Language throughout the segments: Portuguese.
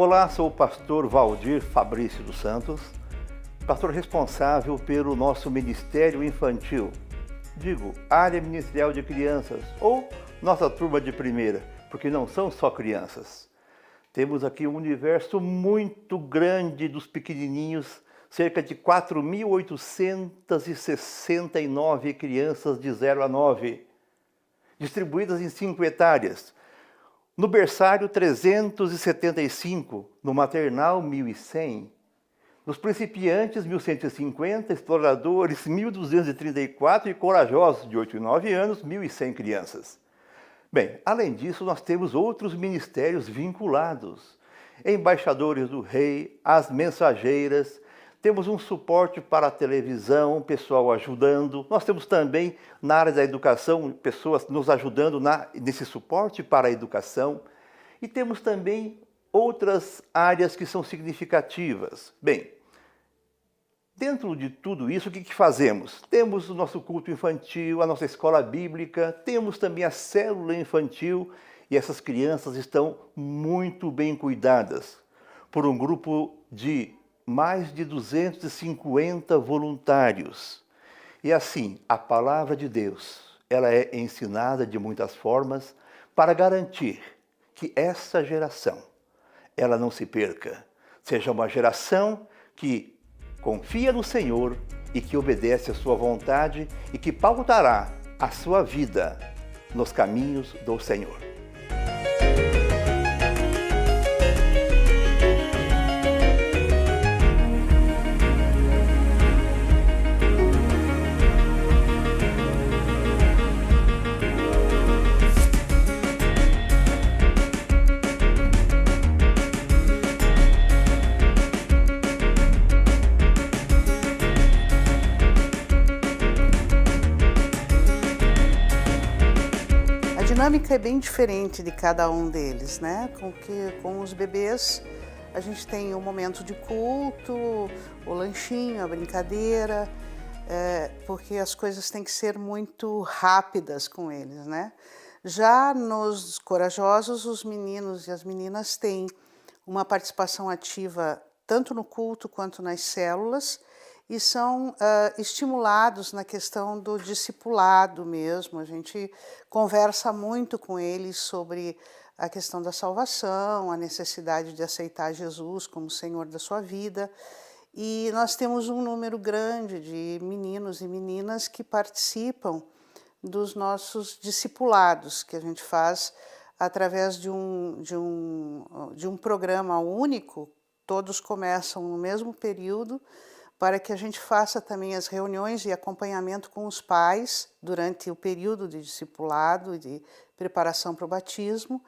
Olá, sou o pastor Valdir Fabrício dos Santos, pastor responsável pelo nosso Ministério Infantil. Digo, área ministerial de crianças ou nossa turma de primeira, porque não são só crianças. Temos aqui um universo muito grande dos pequenininhos, cerca de 4.869 crianças de 0 a 9, distribuídas em 5 etárias. No berçário, 375, no maternal, 1.100, nos principiantes, 1.150, exploradores, 1.234 e corajosos, de 8 e 9 anos, 1.100 crianças. Bem, além disso, nós temos outros ministérios vinculados. Embaixadores do Rei, as mensageiras, temos um suporte para a televisão, pessoal ajudando. Nós temos também, na área da educação, pessoas nos ajudando nesse suporte para a educação. E temos também outras áreas que são significativas. Bem, dentro de tudo isso, o que fazemos? Temos o nosso culto infantil, a nossa escola bíblica, temos também a célula infantil, e essas crianças estão muito bem cuidadas por um grupo de mais de 250 voluntários. E assim, a palavra de Deus, ela é ensinada de muitas formas para garantir que essa geração, ela não se perca, seja uma geração que confia no Senhor e que obedece à sua vontade e que pautará a sua vida nos caminhos do Senhor. A dinâmica é bem diferente de cada um deles, né? Com os bebês a gente tem o momento de culto, o lanchinho, a brincadeira, porque as coisas têm que ser muito rápidas com eles, né? Já nos corajosos, os meninos e as meninas têm uma participação ativa tanto no culto quanto nas células, e são estimulados na questão do discipulado mesmo. A gente conversa muito com eles sobre a questão da salvação, a necessidade de aceitar Jesus como Senhor da sua vida. E nós temos um número grande de meninos e meninas que participam dos nossos discipulados, que a gente faz através de um programa único. Todos começam no mesmo período, para que a gente faça também as reuniões de acompanhamento com os pais durante o período de discipulado e de preparação para o batismo,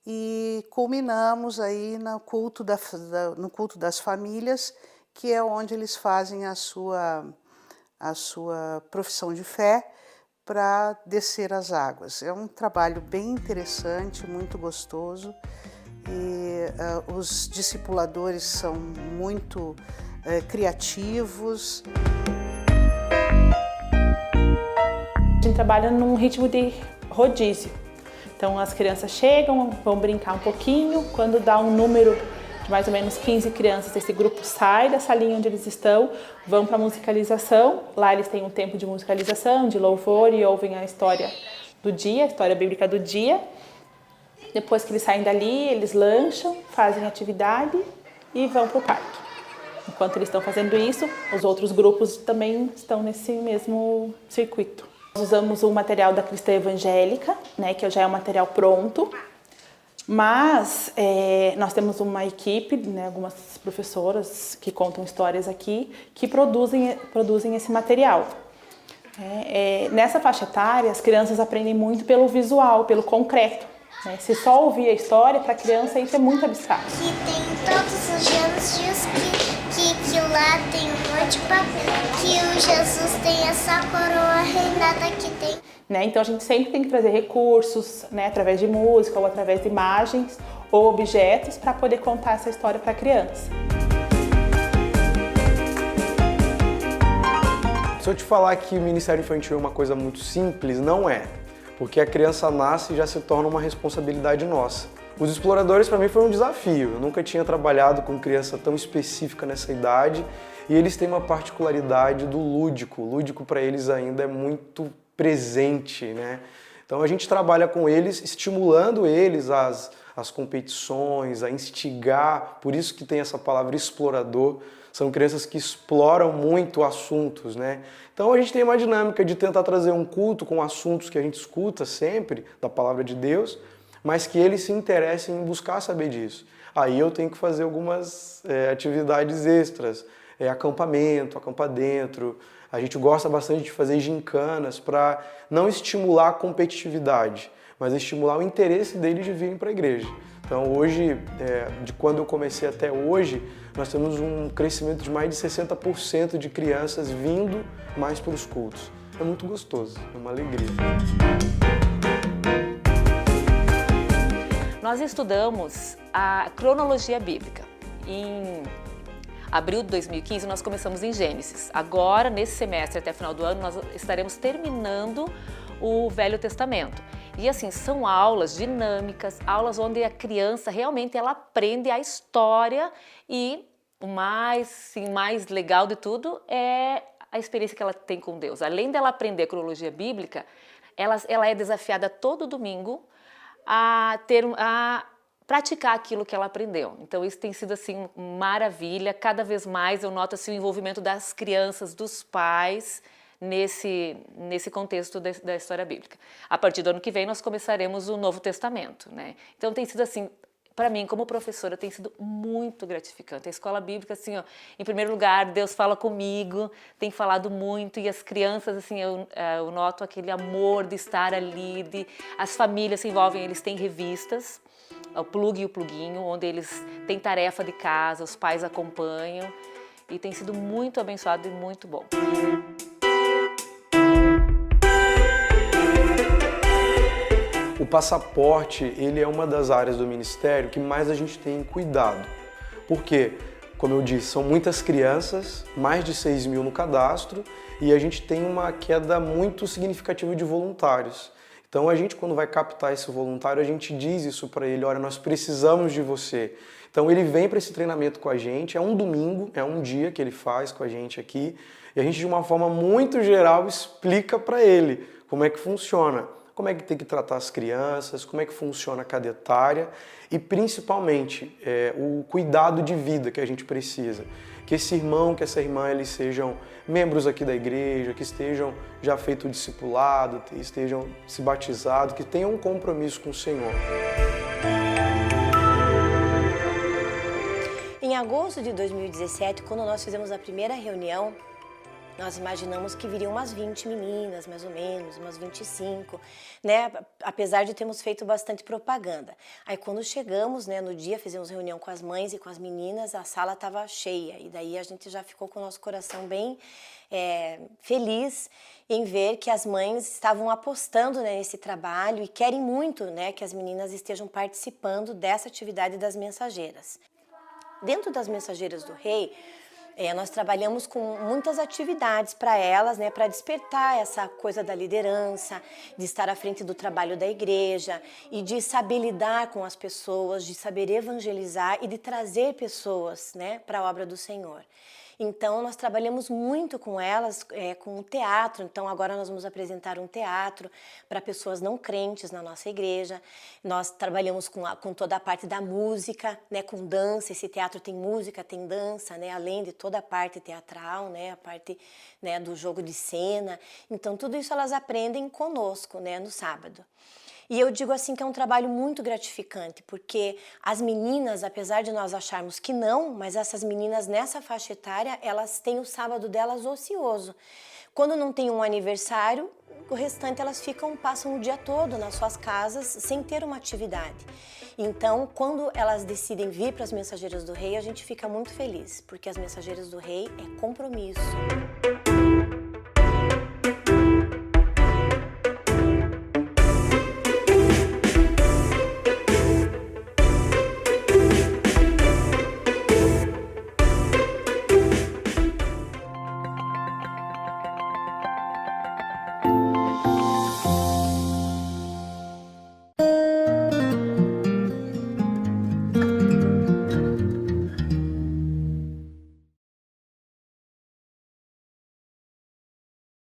e culminamos aí no culto das famílias, que é onde eles fazem a sua profissão de fé para descer as águas. É um trabalho bem interessante, muito gostoso, e os discipuladores são muito criativos. A gente trabalha num ritmo de rodízio. Então as crianças chegam, vão brincar um pouquinho, quando dá um número de mais ou menos 15 crianças, esse grupo sai da salinha onde eles estão, vão para a musicalização. Lá eles têm um tempo de musicalização, de louvor, e ouvem a história do dia, a história bíblica do dia. Depois que eles saem dali, eles lancham, fazem atividade e vão para o parque. Enquanto eles estão fazendo isso, os outros grupos também estão nesse mesmo circuito. Nós usamos o material da Cristã Evangélica, né, que já é um material pronto, mas nós temos uma equipe, né, algumas professoras que contam histórias aqui, que produzem esse material. Nessa faixa etária, as crianças aprendem muito pelo visual, pelo concreto. Se só ouvir a história, para a criança isso é muito abstrato. Que tem todos os gêneros, diz que lá tem um monte de papel, que o Jesus tem essa coroa reinada que tem. Então a gente sempre tem que trazer recursos, né, através de música ou através de imagens ou objetos, para poder contar essa história para a criança. Se eu te falar que o Ministério Infantil é uma coisa muito simples, não é. Porque a criança nasce e já se torna uma responsabilidade nossa. Os exploradores para mim foi um desafio. Eu nunca tinha trabalhado com criança tão específica nessa idade e eles têm uma particularidade do lúdico. O lúdico para eles ainda é muito presente, né? Então a gente trabalha com eles, estimulando eles às competições, a instigar, por isso que tem essa palavra explorador. São crianças que exploram muito assuntos, né? Então a gente tem uma dinâmica de tentar trazer um culto com assuntos que a gente escuta sempre, da palavra de Deus, mas que eles se interessem em buscar saber disso. Aí eu tenho que fazer algumas atividades extras, acampamento, acampa dentro. A gente gosta bastante de fazer gincanas para não estimular a competitividade, mas estimular o interesse deles de virem para a igreja. Então hoje, de quando eu comecei até hoje, nós temos um crescimento de mais de 60% de crianças vindo mais para os cultos. É muito gostoso, é uma alegria. Nós estudamos a cronologia bíblica. Em abril de 2015, nós começamos em Gênesis. Agora, nesse semestre, até o final do ano, nós estaremos terminando o Velho Testamento. E assim, são aulas dinâmicas, aulas onde a criança realmente ela aprende a história e o mais legal de tudo é a experiência que ela tem com Deus. Além dela aprender a cronologia bíblica, ela é desafiada todo domingo a praticar aquilo que ela aprendeu. Então isso tem sido assim maravilha. Cada vez mais eu noto assim, o envolvimento das crianças, dos pais nesse contexto da história bíblica. A partir do ano que vem nós começaremos o Novo Testamento, né? Então tem sido assim, para mim como professora tem sido muito gratificante. A escola bíblica assim, ó, em primeiro lugar, Deus fala comigo, tem falado muito e as crianças assim, eu noto aquele amor de estar ali, as famílias se envolvem, eles têm revistas, o Plug e o Pluguinho, onde eles têm tarefa de casa, os pais acompanham e tem sido muito abençoado e muito bom. O passaporte, ele é uma das áreas do Ministério que mais a gente tem cuidado. Porque, como eu disse, são muitas crianças, mais de 6 mil no cadastro, e a gente tem uma queda muito significativa de voluntários. Então a gente, quando vai captar esse voluntário, a gente diz isso para ele, olha, nós precisamos de você. Então ele vem para esse treinamento com a gente, é um domingo, é um dia que ele faz com a gente aqui, e a gente de uma forma muito geral explica para ele como é que funciona. Como é que tem que tratar as crianças, como é que funciona cada etária e principalmente o cuidado de vida que a gente precisa. Que esse irmão, que essa irmã, eles sejam membros aqui da igreja, que estejam já feito o discipulado, estejam se batizados, que tenham um compromisso com o Senhor. Em agosto de 2017, quando nós fizemos a primeira reunião, nós imaginamos que viriam umas 20 meninas, mais ou menos, umas 25, né? Apesar de termos feito bastante propaganda. Aí quando chegamos, né, no dia, fizemos reunião com as mães e com as meninas, a sala estava cheia. E daí a gente já ficou com o nosso coração bem feliz em ver que as mães estavam apostando, né, nesse trabalho e querem muito, né, que as meninas estejam participando dessa atividade das mensageiras. Dentro das Mensageiras do Rei, nós trabalhamos com muitas atividades para elas, né, para despertar essa coisa da liderança, de estar à frente do trabalho da igreja e de saber lidar com as pessoas, de saber evangelizar e de trazer pessoas, né, para a obra do Senhor. Então, nós trabalhamos muito com elas, com o teatro. Então, agora nós vamos apresentar um teatro para pessoas não crentes na nossa igreja. Nós trabalhamos com toda a parte da música, né, com dança. Esse teatro tem música, tem dança, né, além de toda a parte teatral, né, a parte, né, do jogo de cena. Então, tudo isso elas aprendem conosco, né, no sábado. E eu digo assim que é um trabalho muito gratificante, porque as meninas, apesar de nós acharmos que não, mas essas meninas nessa faixa etária, elas têm o sábado delas ocioso. Quando não tem um aniversário, o restante elas passam o dia todo nas suas casas sem ter uma atividade. Então, quando elas decidem vir para as Mensageiras do Rei, a gente fica muito feliz, porque as Mensageiras do Rei é compromisso.